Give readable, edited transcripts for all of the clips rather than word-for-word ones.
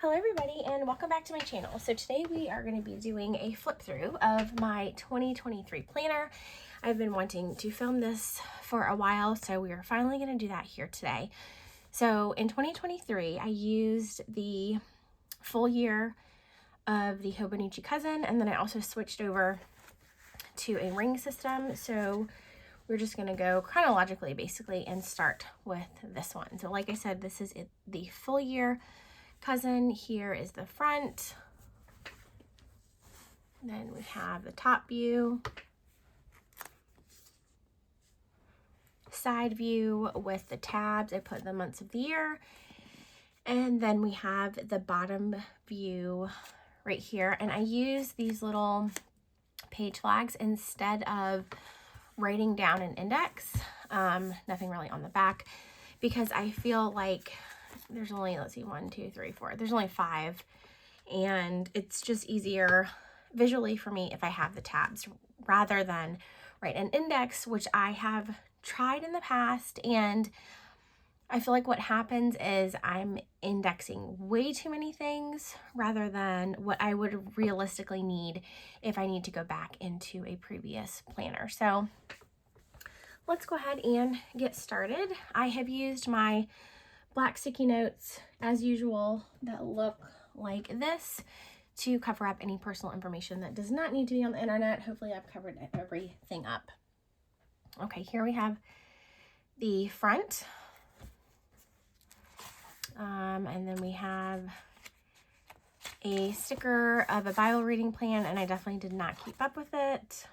Hello everybody and welcome back to my channel. So today we are going to be doing a flip through of my 2023 planner. I've been wanting to film this for a while, so we are finally going to do that here today. So in 2023 I used the full year of the Hobonichi cousin, and then I also switched over to a ring system. So we're just going to go chronologically basically and start with this one. So like I said, this is the full year cousin. Here is the front. Then we have the top view, side view with the tabs. I put the months of the year. And then we have the bottom view right here. And I use these little page flags instead of writing down an index. Nothing really on the back, because I feel like there's only, let's see, 1, 2, 3, 4. There's only 5. And it's just easier visually for me if I have the tabs rather than write an index, which I have tried in the past. And I feel like what happens is I'm indexing way too many things rather than what I would realistically need if I need to go back into a previous planner. So let's go ahead and get started. I have used my black sticky notes as usual that look like this to cover up any personal information that does not need to be on the internet. Hopefully I've covered everything up. Okay, here we have the front. And then we have a sticker of a Bible reading plan, and I definitely did not keep up with it.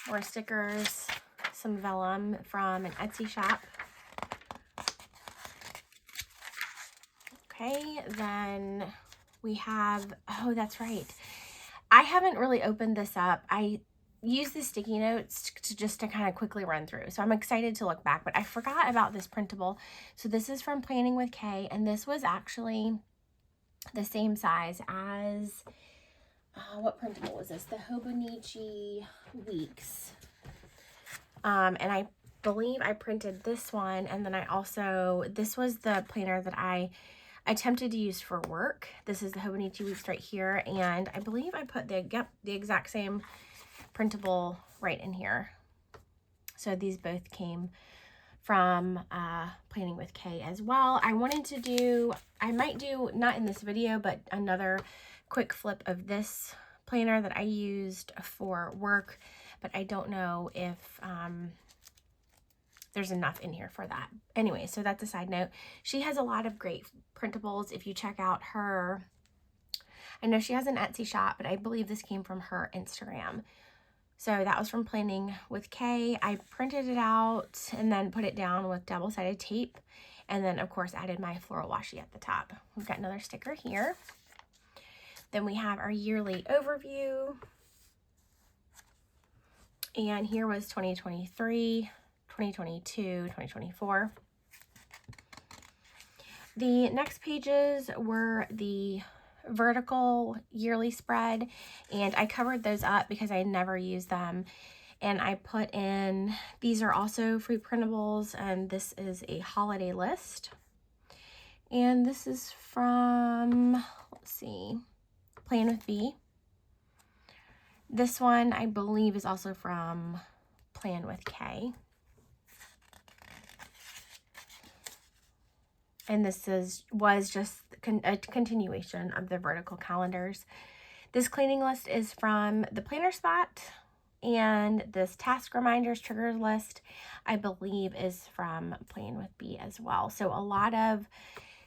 More stickers, some vellum from an Etsy shop. Okay, then we have, oh, that's right. I haven't really opened this up. I use the sticky notes to kind of quickly run through. So I'm excited to look back, but I forgot about this printable. So this is from Planning with Kay, and this was actually the same size as, what printable was this? The Hobonichi Weeks. And I believe I printed this one, and then I also, this was the planner that I attempted to use for work. This is the Hobonichi Weeks right here, and I believe I put the exact same printable right in here. So these both came from Planning with Kay as well. I wanted to do, I might do, not in this video, but another quick flip of this planner that I used for work, but I don't know if there's enough in here for that. Anyway, so that's a side note. She has a lot of great printables. If you check out her, I know she has an Etsy shop, but I believe this came from her Instagram. So that was from Planning with Kay. I printed it out and then put it down with double-sided tape, and then of course added my floral washi at the top. We've got another sticker here. Then we have our yearly overview. And here was 2023, 2022, 2024. The next pages were the vertical yearly spread, and I covered those up because I never used them. And I put in, these are also free printables, and this is a holiday list. And this is from, let's see, Plan with B. This one I believe is also from Plan with Kay. And this was just a continuation of the vertical calendars. This cleaning list is from the Planner Spot, and this task reminders triggers list I believe is from Plan with B as well. So a lot of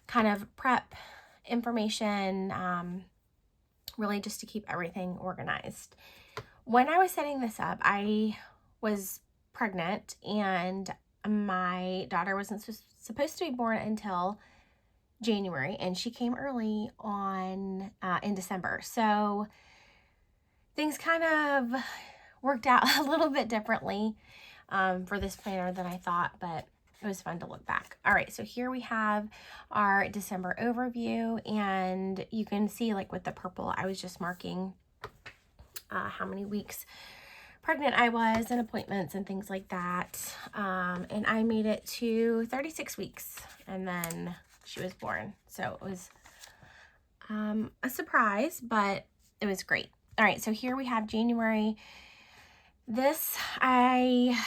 kind of prep information, really just to keep everything organized. When I was setting this up, I was pregnant, and my daughter wasn't supposed to be born until January, and she came early on in December. So things kind of worked out a little bit differently for this planner than I thought, but it was fun to look back. All right, so here we have our December overview, and you can see, like with the purple, I was just marking how many weeks pregnant I was and appointments and things like that. And I made it to 36 weeks, and then she was born. So it was a surprise, but it was great. All right, so here we have January. This I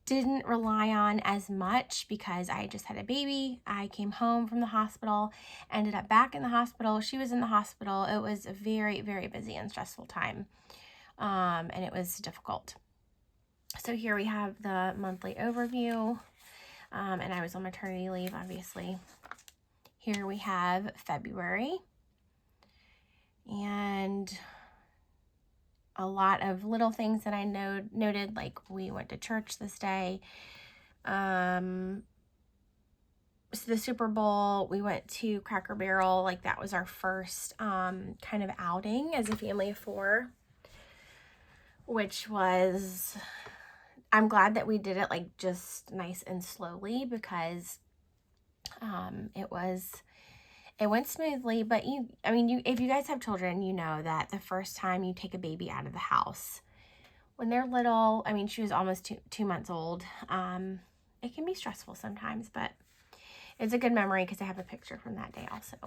didn't rely on as much because I just had a baby. I came home from the hospital, ended up back in the hospital. She was in the hospital. It was a very, very busy and stressful time, and it was difficult. So here we have the monthly overview, and I was on maternity leave, obviously. Here we have February, and a lot of little things that I noted, like we went to church this day. So the Super Bowl, we went to Cracker Barrel. Like that was our first kind of outing as a family of 4, which was, I'm glad that we did it like just nice and slowly because it went smoothly. But if you guys have children, you know that the first time you take a baby out of the house, when they're little, I mean, she was almost 2 months old. It can be stressful sometimes, but it's a good memory because I have a picture from that day also.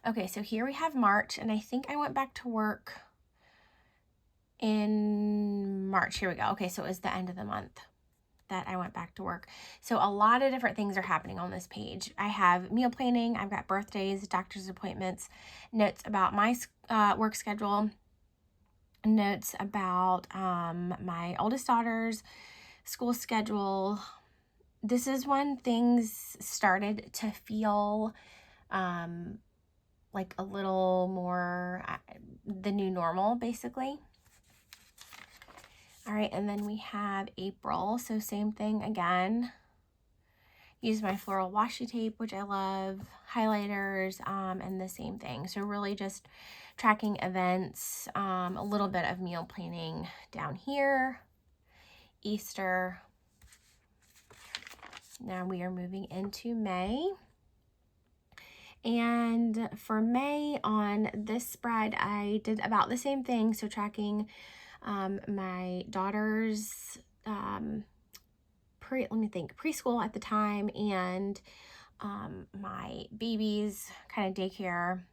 Okay, so here we have March, and I think I went back to work in March. Here we go. Okay, so it was the end of the month that I went back to work. So a lot of different things are happening on this page. I have meal planning, I've got birthdays, doctor's appointments, notes about my work schedule, notes about my oldest daughter's school schedule. This is when things started to feel like a little more the new normal, basically. All right, and then we have April. So same thing again. Use my floral washi tape, which I love, highlighters, and the same thing. So really just tracking events, a little bit of meal planning down here, Easter. Now we are moving into May. And for May on this spread, I did about the same thing. So tracking my daughter's preschool at the time, and my baby's kind of daycare,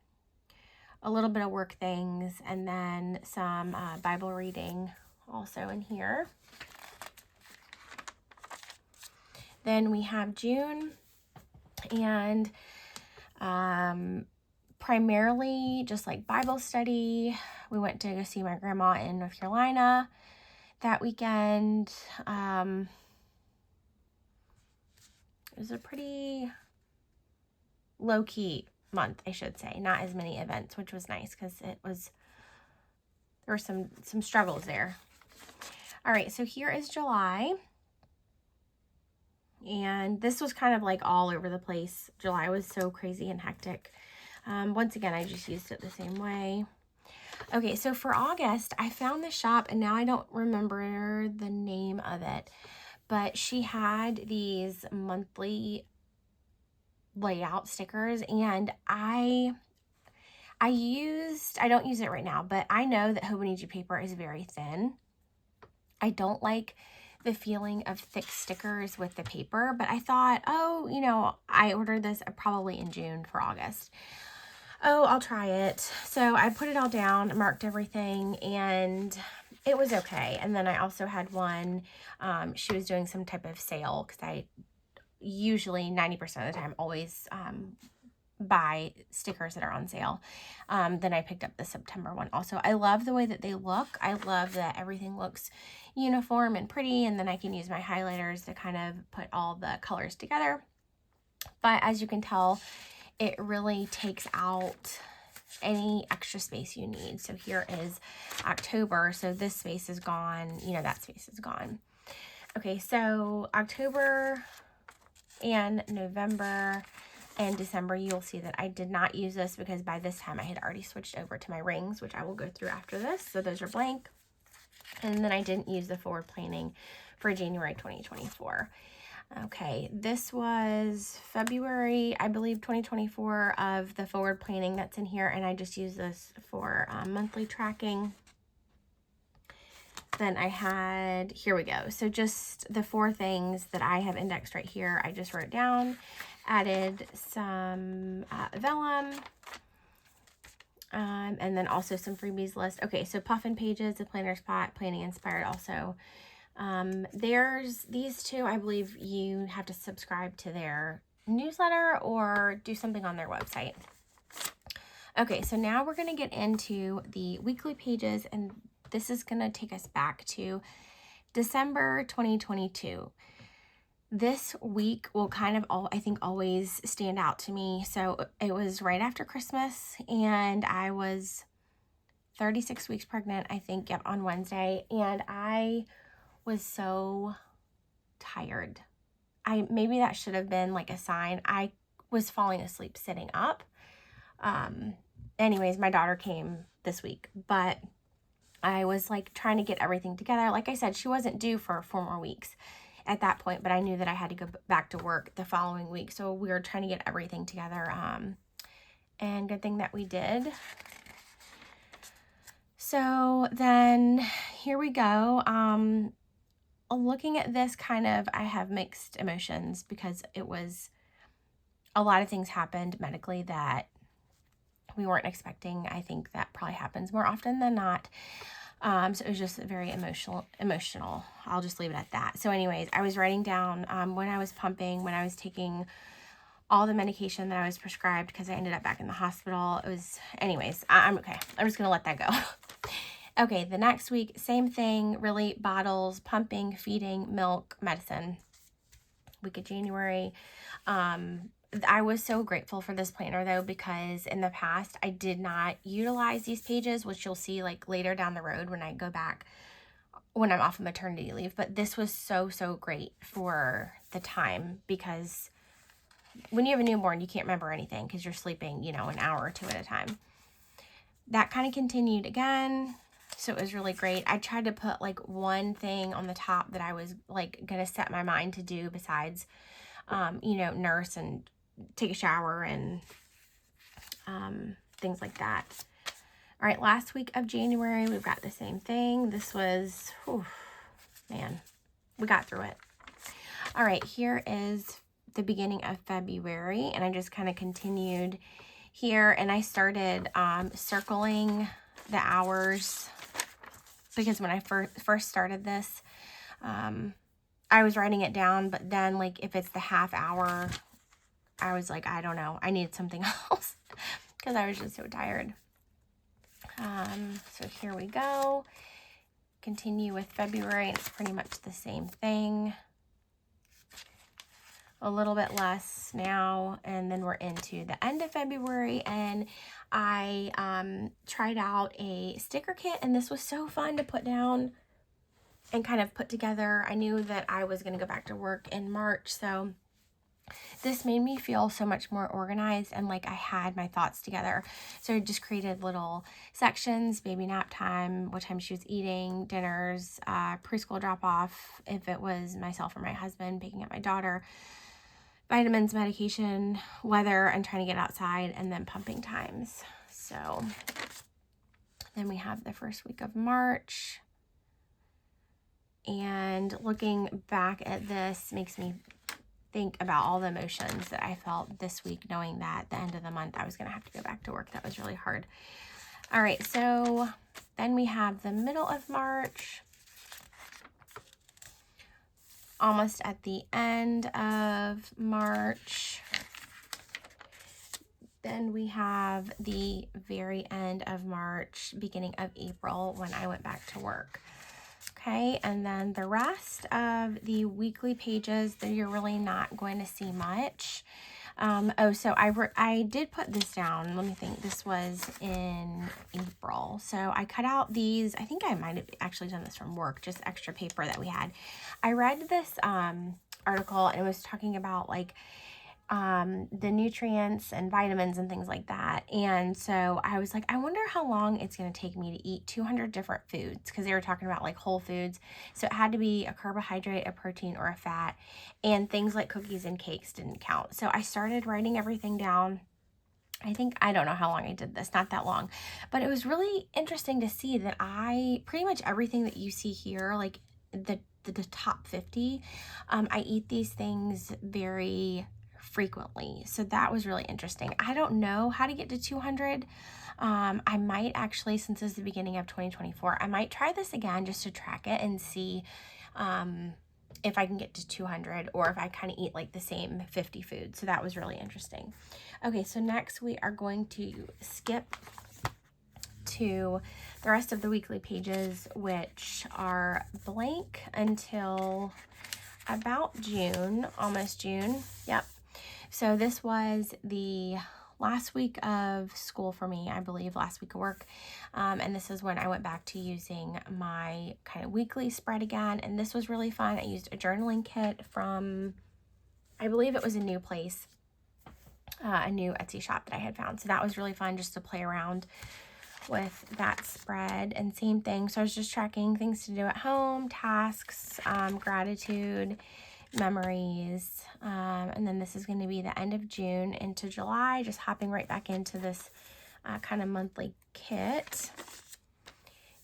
a little bit of work things, and then some Bible reading also in here. Then we have June, and primarily just like Bible study. We went to go see my grandma in North Carolina that weekend. It was a pretty low-key month, I should say. Not as many events, which was nice because there were some struggles there. All right, so here is July. And this was kind of like all over the place. July was so crazy and hectic. Once again, I just used it the same way. Okay, so for August, I found this shop, and now I don't remember the name of it, but she had these monthly layout stickers, and I don't use it right now, but I know that Hobonichi paper is very thin. I don't like the feeling of thick stickers with the paper, but I thought, I ordered this probably in June for August. I'll try it. So I put it all down, marked everything, and it was okay. And then I also had one, she was doing some type of sale, because I usually 90% of the time always buy stickers that are on sale. Then I picked up the September one also. I love the way that they look. I love that everything looks uniform and pretty, and then I can use my highlighters to kind of put all the colors together. But as you can tell, it really takes out any extra space you need. So here is October. So this space is gone. That space is gone. Okay, so October and November and December, you'll see that I did not use this because by this time I had already switched over to my rings, which I will go through after this. So those are blank. And then I didn't use the forward planning for January 2024. Okay, this was February, I believe, 2024 of the forward planning that's in here, and I just use this for monthly tracking. Then I had, here we go. So just the 4 things that I have indexed right here, I just wrote down Added some vellum, and then also some freebies list. Okay, so Puffin Pages, the Planner Spot, Planning Inspired also. There's these two, I believe you have to subscribe to their newsletter or do something on their website. Okay, so now we're going to get into the weekly pages, and this is going to take us back to December 2022. This week will kind of, I think, always stand out to me. So it was right after Christmas, and I was 36 weeks pregnant, I think, yep, on Wednesday, and I was so tired. Maybe that should have been like a sign. I was falling asleep sitting up. Anyways, my daughter came this week, but I was like trying to get everything together. Like I said, she wasn't due for 4 more weeks at that point, but I knew that I had to go back to work the following week. So we were trying to get everything together. And good thing that we did. So then here we go. Looking at this kind of, I have mixed emotions because it was a lot of things happened medically that we weren't expecting. I think that probably happens more often than not. So it was just very emotional. I'll just leave it at that. So anyways, I was writing down when I was pumping, when I was taking all the medication that I was prescribed because I ended up back in the hospital. It was, anyways, I'm okay. I'm just going to let that go. Okay, the next week, same thing, really bottles, pumping, feeding, milk, medicine. Week of January. I was so grateful for this planner though, because in the past I did not utilize these pages, which you'll see like later down the road when I go back, when I'm off of maternity leave. But this was so great for the time, because when you have a newborn, you can't remember anything because you're sleeping, you know, an hour or 2 at a time. That kind of continued again. So it was really great. I tried to put like one thing on the top that I was like going to set my mind to do besides, you know, nurse and take a shower and things like that. All right, last week of January, we've got the same thing. This was, man, we got through it. All right, here is the beginning of February, and I just kind of continued here, and I started circling the hours, because when I first started this, I was writing it down, but then like if it's the half hour, I was like, I don't know, I needed something else because I was just so tired. So here we go. Continue with February, and it's pretty much the same thing. A little bit less now, and then we're into the end of February, and I tried out a sticker kit, and this was so fun to put down and kind of put together. I knew that I was going to go back to work in March, so this made me feel so much more organized and like I had my thoughts together. So I just created little sections: baby nap time, what time she was eating, dinners, preschool drop off if it was myself or my husband, picking up my daughter, vitamins, medication, weather, and trying to get outside, and then pumping times. So then we have the first week of March. And looking back at this makes me think about all the emotions that I felt this week, knowing that at the end of the month I was going to have to go back to work. That was really hard. All right, so then we have the middle of March, almost at the end of March. Then we have the very end of March, beginning of April, when I went back to work. Okay, and then the rest of the weekly pages, that you're really not going to see much. So I did put this down. Let me think. This was in April. So I cut out these. I think I might have actually done this from work, just extra paper that we had. I read this article, and it was talking about like the nutrients and vitamins and things like that. And so I was like, I wonder how long it's going to take me to eat 200 different foods, because they were talking about like whole foods. So it had to be a carbohydrate, a protein, or a fat, and things like cookies and cakes didn't count. So I started writing everything down. I don't know how long I did this, not that long, but it was really interesting to see that I pretty much everything that you see here, like the top 50, I eat these things very frequently. So that was really interesting. I don't know how to get to 200. I might actually, since this is the beginning of 2024, I might try this again just to track it and see if I can get to 200 or if I kind of eat like the same 50 foods. So that was really interesting. Okay, so next we are going to skip to the rest of the weekly pages, which are blank until about June, almost June. Yep. So this was the last week of school for me, I believe, last week of work. And this is when I went back to using my kind of weekly spread again. And this was really fun. I used a journaling kit from, I believe it was a new place, a new Etsy shop that I had found. So that was really fun just to play around with that spread. And same thing. So I was just tracking things to do at home, tasks, gratitude, memories, and then this is going to be the end of June into July, just hopping right back into this kind of monthly kit.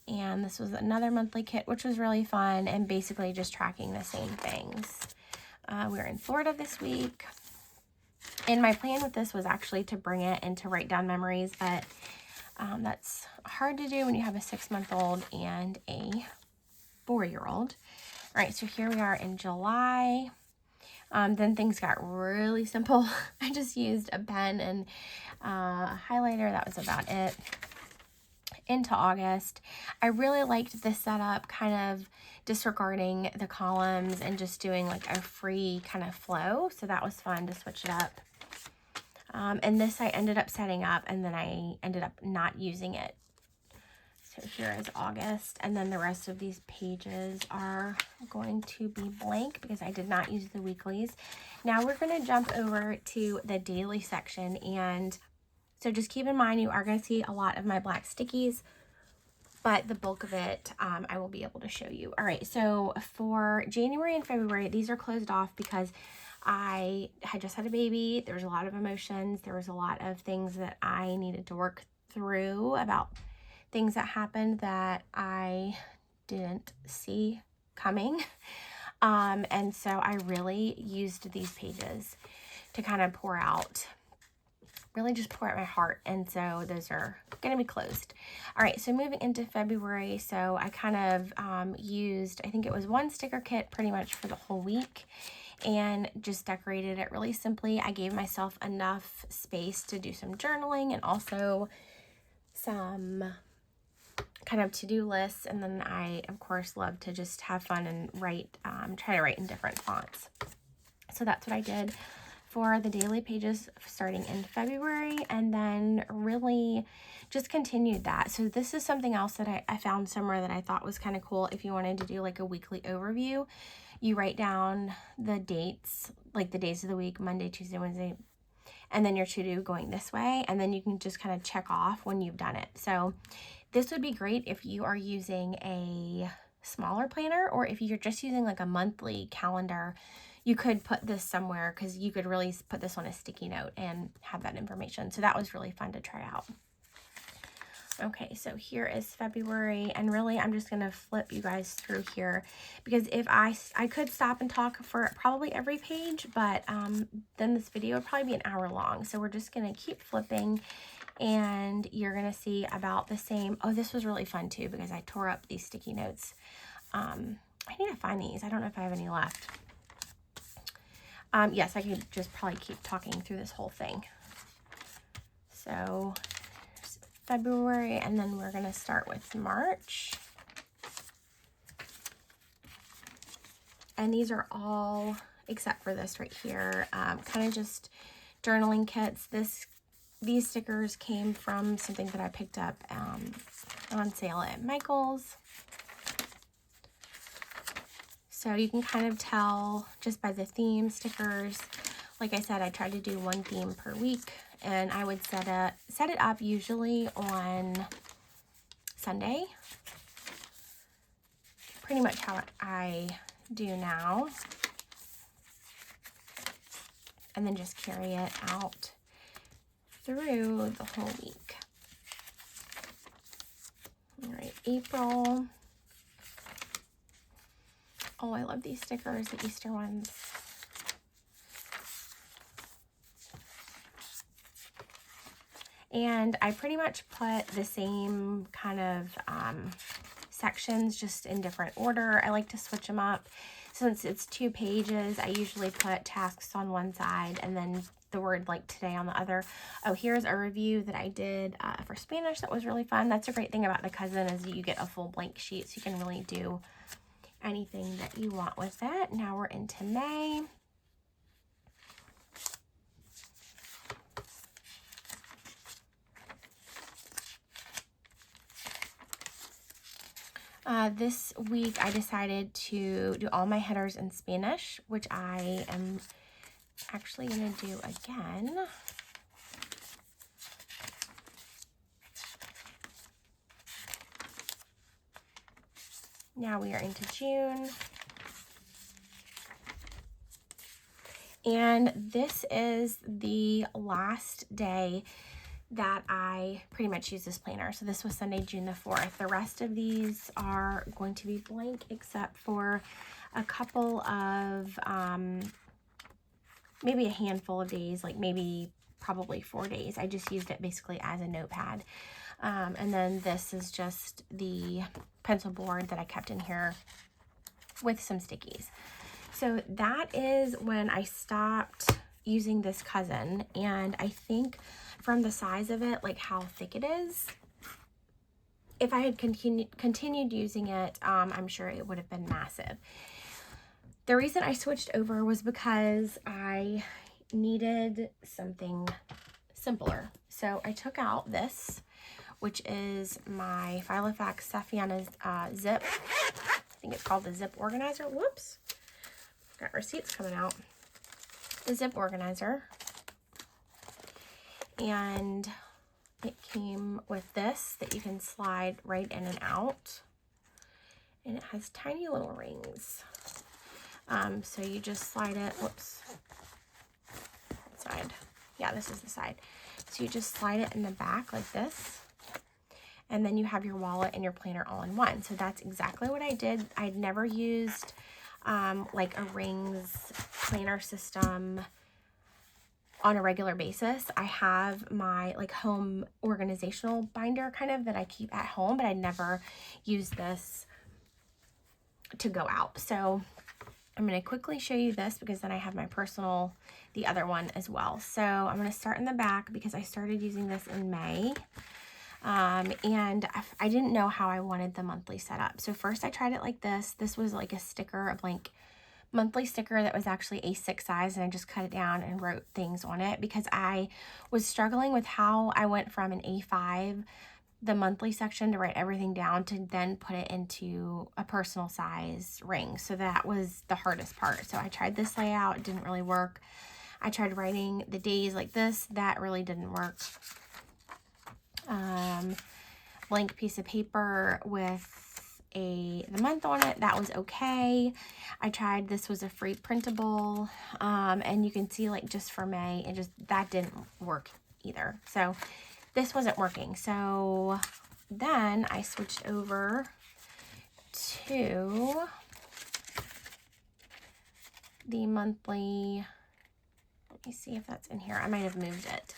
And this was another monthly kit, which was really fun, and basically just tracking the same things. We were in Florida this week, and my plan with this was actually to bring it and to write down memories, but that's hard to do when you have a 6-month-old and a 4-year-old. All right, so here we are in July. Then things got really simple. I just used a pen and a highlighter. That was about it. Into August, I really liked this setup, kind of disregarding the columns and just doing like a free kind of flow. So that was fun to switch it up. And this I ended up setting up, and then I ended up not using it. So here is August, and then the rest of these pages are going to be blank because I did not use the weeklies. Now we're going to jump over to the daily section, and so just keep in mind you are going to see a lot of my black stickies, but the bulk of it I will be able to show you. All right, so for January and February, these are closed off because I had just had a baby. There was a lot of emotions. There was a lot of things that I needed to work through about things that happened that I didn't see coming. And so I really used these pages to kind of pour out, really just pour out my heart. And so those are going to be closed. All right, so moving into February. So I kind of used, I think it was one sticker kit pretty much for the whole week, and just decorated it really simply. I gave myself enough space to do some journaling and also some kind of to-do lists, and then I of course love to just have fun and write, try to write in different fonts. So that's what I did for the daily pages starting in February, and then really just continued that. So this is something else that I found somewhere that I thought was kind of cool. If you wanted to do like a weekly overview, you write down the dates, like the days of the week, Monday, Tuesday, Wednesday, and then your to-do going this way, and then you can just kind of check off when you've done it. So this would be great if you are using a smaller planner, or if you're just using like a monthly calendar, you could put this somewhere, because you could really put this on a sticky note and have that information. So that was really fun to try out. Okay, so here is February, and really I'm just going to flip you guys through here, because if I could stop and talk for probably every page, but then this video would probably be an hour long. So we're just going to keep flipping, and you're going to see about the same. Oh, this was really fun too, because I tore up these sticky notes. I need to find these. I don't know if I have any left. Yes, I could just probably keep talking through this whole thing. So February, and then we're going to start with March. And these are all, except for this right here, kind of just journaling kits. These stickers came from something that I picked up on sale at Michael's. So you can kind of tell just by the theme stickers. Like I said, I tried to do one theme per week, and I would set it up usually on Sunday. Pretty much how I do now. And then just carry it out through the whole week. All right, April. Oh, I love these stickers, the Easter ones. And I pretty much put the same kind of sections, just in different order. I like to switch them up. Since it's 2 pages, I usually put tasks on one side and then the word like today on the other. Oh, here's a review that I did for Spanish that was really fun. That's a great thing about the cousin, is you get a full blank sheet, so you can really do anything that you want with it. Now we're into May. This week I decided to do all my headers in Spanish, which I am actually going to do again. Now we are into June. And this is the last day that I pretty much use this planner. So this was Sunday, June the 4th. The rest of these are going to be blank except for a couple of, maybe a handful of days, like maybe probably 4 days. I just used it basically as a notepad. And then this is just the pencil board that I kept in here with some stickies. So that is when I stopped using this cousin, and I think from the size of it, like how thick it is, if I had continued using it, I'm sure it would have been massive. The reason I switched over was because I needed something simpler. So I took out this, which is my Filofax Saffiana zip. I think it's called the zip organizer. Whoops. Got receipts coming out. The zip organizer. And it came with this that you can slide right in and out. And it has tiny little rings. So you just slide it, whoops, side. Yeah, this is the side. So you just slide it in the back like this. And then you have your wallet and your planner all in one. So that's exactly what I did. I'd never used like a rings planner system on a regular basis. I have my like home organizational binder kind of that I keep at home, but I never use this to go out. So I'm going to quickly show you this because then I have my personal, the other one as well. So I'm going to start in the back because I started using this in May. And I didn't know how I wanted the monthly setup. So first I tried it like this. This was like a sticker, a blank monthly sticker that was actually A6 size, and I just cut it down and wrote things on it because I was struggling with how I went from an A5, the monthly section, to write everything down to then put it into a personal size ring. So that was the hardest part. So I tried this layout, it didn't really work. I tried writing the days like this, that really didn't work. Blank piece of paper with the month on it, that was okay. I tried, this was a free printable, and you can see like just for May, that didn't work either. So this wasn't working. So then I switched over to the monthly. Let me see if that's in here. I might have moved it.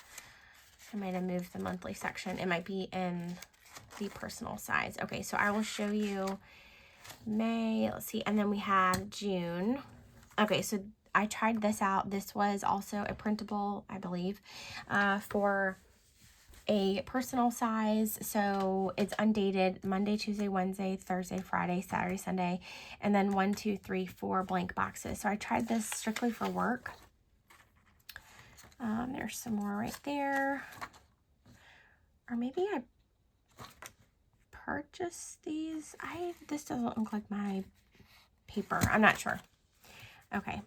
I might have moved the monthly section. It might be in the personal size. Okay, so I will show you May. Let's see. And then we have June. Okay, so I tried this out. This was also a printable, I believe, for a personal size. So it's undated: Monday, Tuesday, Wednesday, Thursday, Friday, Saturday, Sunday, and then 1, 2, 3, 4 blank boxes. So I tried this strictly for work. There's some more right there. Or maybe I purchased these. This doesn't look like my paper. I'm not sure. Okay.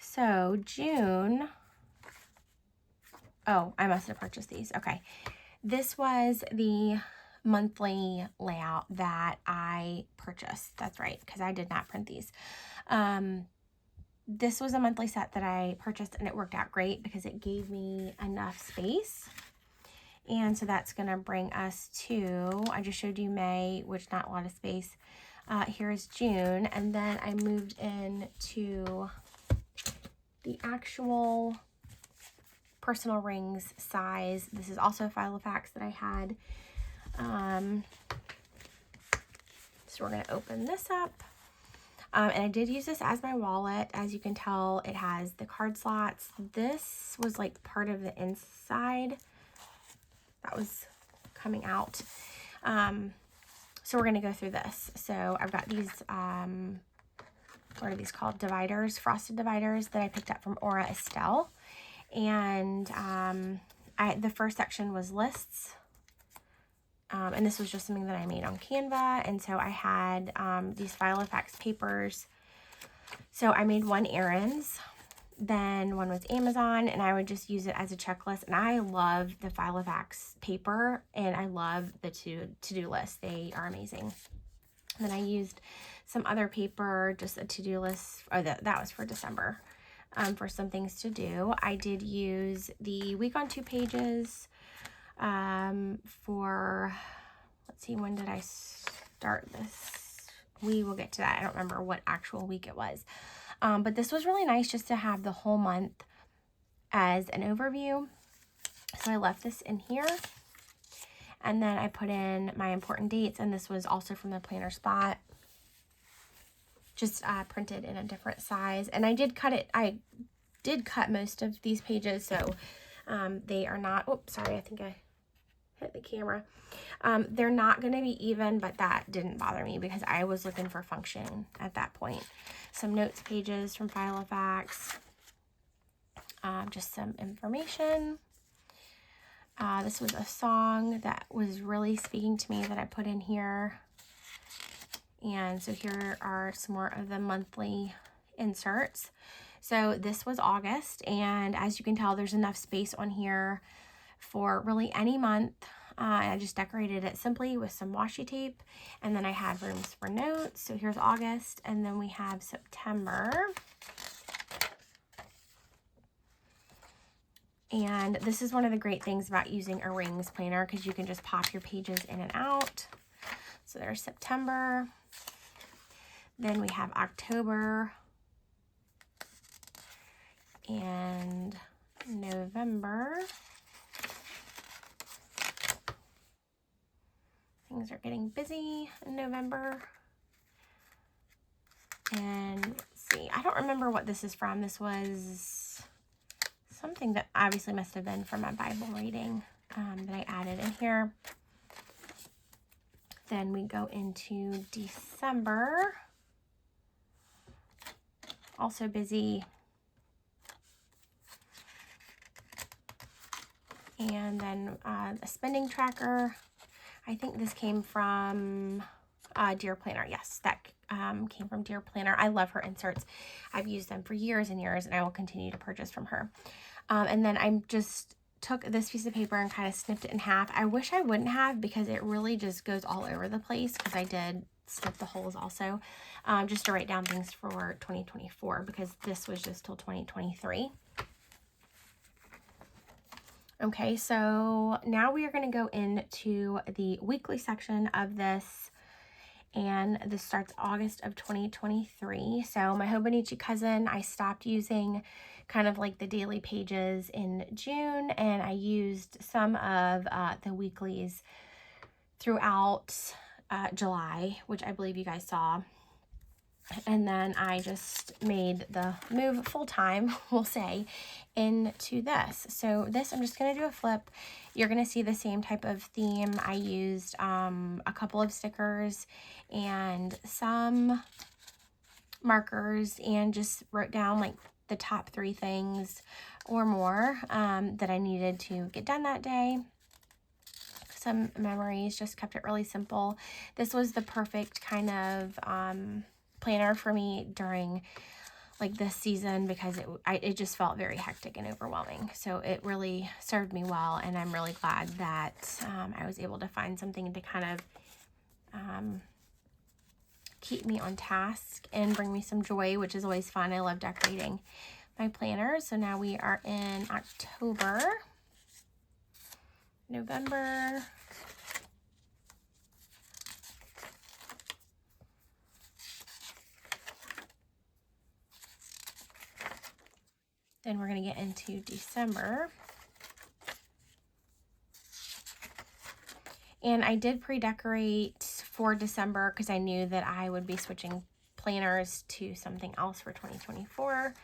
So June. Oh, I must have purchased these. Okay. This was the monthly layout that I purchased. That's right, because I did not print these. This was a monthly set that I purchased, and it worked out great because it gave me enough space. And so that's going to bring us to, I just showed you May, which not a lot of space. Here's June, and then I moved into the actual personal rings size. This is also a Filofax that I had. So we're going to open this up. And I did use this as my wallet. As you can tell, it has the card slots. This was like part of the inside that was coming out. So we're going to go through this. So I've got these, what are these called? Dividers, frosted dividers that I picked up from Aura Estelle. And the first section was lists. And this was just something that I made on Canva. And so I had these Filofax papers. So I made one errands, then one was Amazon, and I would just use it as a checklist. And I love the Filofax paper, and I love the to-do list. They are amazing. And then I used some other paper, just a to-do list. Oh, that was for December, for some things to do. I did use the week on 2 pages. For, let's see, when did I start this? We will get to that. I don't remember what actual week it was. But this was really nice just to have the whole month as an overview. So I left this in here. And then I put in my important dates, and this was also from the planner spot. Just printed in a different size. And I did cut it. I did cut most of these pages, so they are not, oops, sorry, I think I hit the camera. They're not going to be even, but that didn't bother me because I was looking for function at that point. Some notes pages from Filofax, just some information. This was a song that was really speaking to me that I put in here. And so here are some more of the monthly inserts. So this was August, and as you can tell, there's enough space on here for really any month. I just decorated it simply with some washi tape, and then I had rooms for notes. So here's August, and then we have September. And this is one of the great things about using a rings planner, because you can just pop your pages in and out. So there's September. Then we have October and November. Things are getting busy in November. And let's see, I don't remember what this is from. This was something that obviously must have been from my Bible reading that I added in here. Then we go into December. Also busy. And then a spending tracker. I think this came from Dear Planner. Yes, that came from Dear Planner. I love her inserts. I've used them for years and years, and I will continue to purchase from her. And then I just took this piece of paper and kind of snipped it in half. I wish I wouldn't have, because it really just goes all over the place, because I did snip the holes also, just to write down things for 2024, because this was just till 2023. Okay, so now we are going to go into the weekly section of this, and this starts August of 2023. So my Hobonichi cousin, I stopped using kind of like the daily pages in June, and I used some of the weeklies throughout July, which I believe you guys saw. And then I just made the move full-time, we'll say, into this. So this, I'm just going to do a flip. You're going to see the same type of theme. I used a couple of stickers and some markers, and just wrote down like the top 3 things or more that I needed to get done that day. Some memories, just kept it really simple. This was the perfect kind of planner for me during like this season, because it just felt very hectic and overwhelming. So it really served me well, and I'm really glad that I was able to find something to kind of keep me on task and bring me some joy, which is always fun. I love decorating my planner. So now we are in October, November, then we're going to get into December. And I did pre-decorate for December because I knew that I would be switching planners to something else for 2024.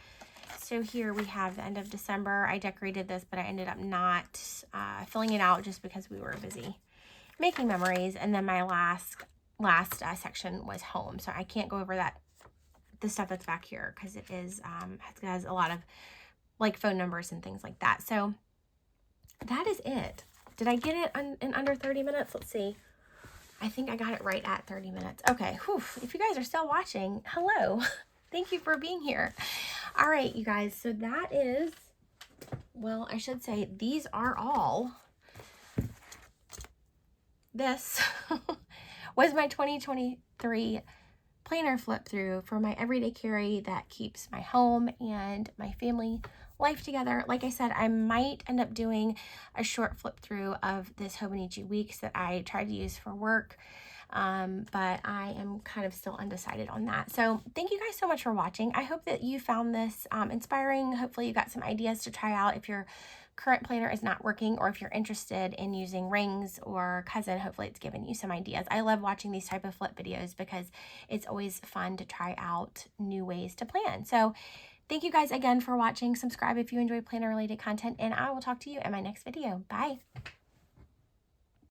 So here we have the end of December. I decorated this, but I ended up not filling it out just because we were busy making memories. And then my last section was home. So I can't go over the stuff that's back here because it has a lot of like phone numbers and things like that. So that is it. Did I get it in under 30 minutes? Let's see. I think I got it right at 30 minutes. Okay. Whew. If you guys are still watching, hello. Thank you for being here. All right, you guys. So that is, well, I should say these are all. This was my 2023 planner flip through for my everyday carry that keeps my home and my family life together. Like I said, I might end up doing a short flip through of this Hobonichi weeks that I tried to use for work, but I am kind of still undecided on that. So thank you guys so much for watching. I hope that you found this inspiring. Hopefully you got some ideas to try out if your current planner is not working, or if you're interested in using rings or cousin. Hopefully it's given you some ideas. I love watching these type of flip videos because it's always fun to try out new ways to plan. So thank you guys again for watching. Subscribe if you enjoy planner related content, and I will talk to you in my next video. Bye.